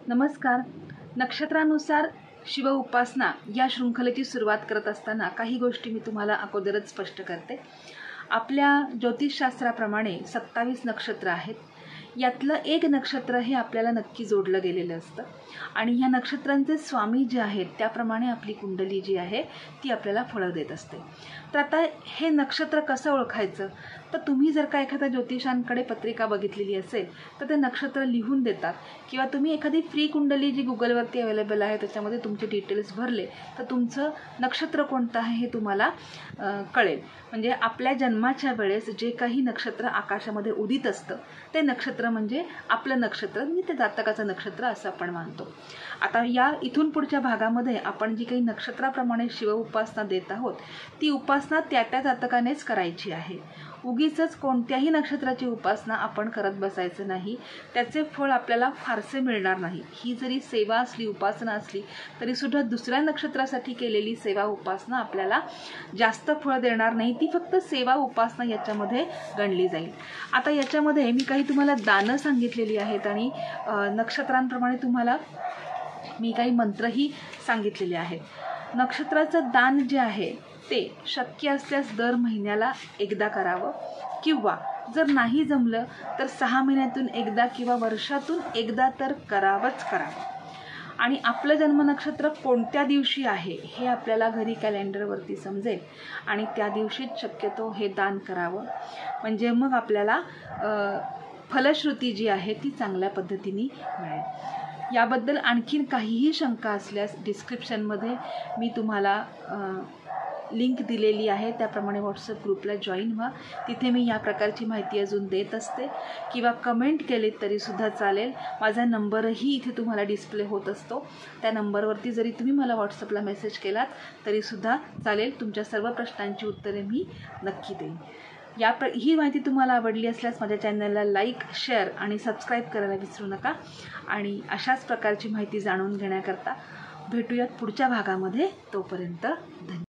नमस्कार. नक्षत्रानुसार शिव उपासना या शृंखलेची सुरुवात करत असताना काही गोष्टी मी तुम्हाला अगोदरच स्पष्ट करते. आपल्या ज्योतिषशास्त्राप्रमाणे 27 नक्षत्र आहेत. यातलं एक नक्षत्र हे आपल्याला नक्की जोडलं गेलेलं असतं आणि ह्या नक्षत्रांचे स्वामी जे आहेत त्याप्रमाणे आपली कुंडली जी आहे ती आपल्याला फळं देत असते. तर आता हे नक्षत्र कसं ओळखायचं, तर तुम्ही जर का एखाद्या ज्योतिषांकडे पत्रिका बघितलेली असेल तर ते नक्षत्र लिहून देतात किंवा तुम्ही एखादी फ्री कुंडली जी गुगलवरती अवेलेबल आहे त्याच्यामध्ये तुमचे डिटेल्स भरले तर तुमचं नक्षत्र कोणतं आहे हे तुम्हाला कळेल. म्हणजे आपल्या जन्माच्या वेळेस जे काही नक्षत्र आकाशामध्ये उदित असतं ते नक्षत्र म्हणजे आपलं नक्षत्र, म्हणजे ते जातकाचं नक्षत्र असं आपण मानतो. आता या इथून पुढच्या भागामध्ये आपण जी काही नक्षत्राप्रमाणे शिव उपासना देत आहोत ती उपासना त्या त्या जातकानेच करायची आहे. उगीचच कोणत्याही नक्षत्राची उपासना आपण करत बसायचं नाही, त्याचे फळ आपल्याला फारसे मिळणार नाही. ही जरी सेवा असली, उपासना असली तरीसुद्धा दुसऱ्या नक्षत्रासाठी केलेली सेवा उपासना आपल्याला जास्त फळ देणार नाही, ती फक्त सेवा उपासना याच्यामध्ये गणली जाईल. आता याच्यामध्ये मी काही तुम्हाला दानं सांगितलेली आहेत आणि नक्षत्रांप्रमाणे तुम्हाला मी काही मंत्रही सांगितलेले आहेत. नक्षत्राचं दान जे आहे ते शक्य असल्यास दर महिन्याला एकदा करावं किंवा जर नाही जमलं तर 6 महिन्यातून एकदा किंवा वर्षातून एकदा तर करावंच करावं. आणि आपलं जन्मनक्षत्र कोणत्या दिवशी आहे हे आपल्याला घरी कॅलेंडरवरती समजेल आणि त्या दिवशीच शक्यतो हे दान करावं. म्हणजे मग आपल्याला फलश्रुती जी आहे ती चांगल्या पद्धतीने मिळेल. याबद्दल आणखीन काहीही शंका असल्यास डिस्क्रिप्शनमध्ये मी तुम्हाला लिंक दिलेली आहे, त्याप्रमाणे व्हॉट्सअप ग्रुपला जॉईन व्हा. तिथे मी या प्रकारची माहिती अजून देत असते किंवा कमेंट केलीत तरीसुद्धा चालेल. माझा नंबरही इथे तुम्हाला डिस्प्ले होत असतो. त्या नंबरवरती जरी तुम्ही मला व्हॉट्सअपला मेसेज केलात तरीसुद्धा चालेल. तुमच्या सर्व प्रश्नांची उत्तरे मी नक्की देईन. ही माहिती तुम्हाला आवडली असल्यास माझ्या चॅनलला लाईक, शेअर आणि सबस्क्राईब करायला विसरू नका. आणि अशाच प्रकारची माहिती जाणून घेण्याकरता भेटूयात पुढच्या भागामध्ये. तोपर्यंत धन्यवाद.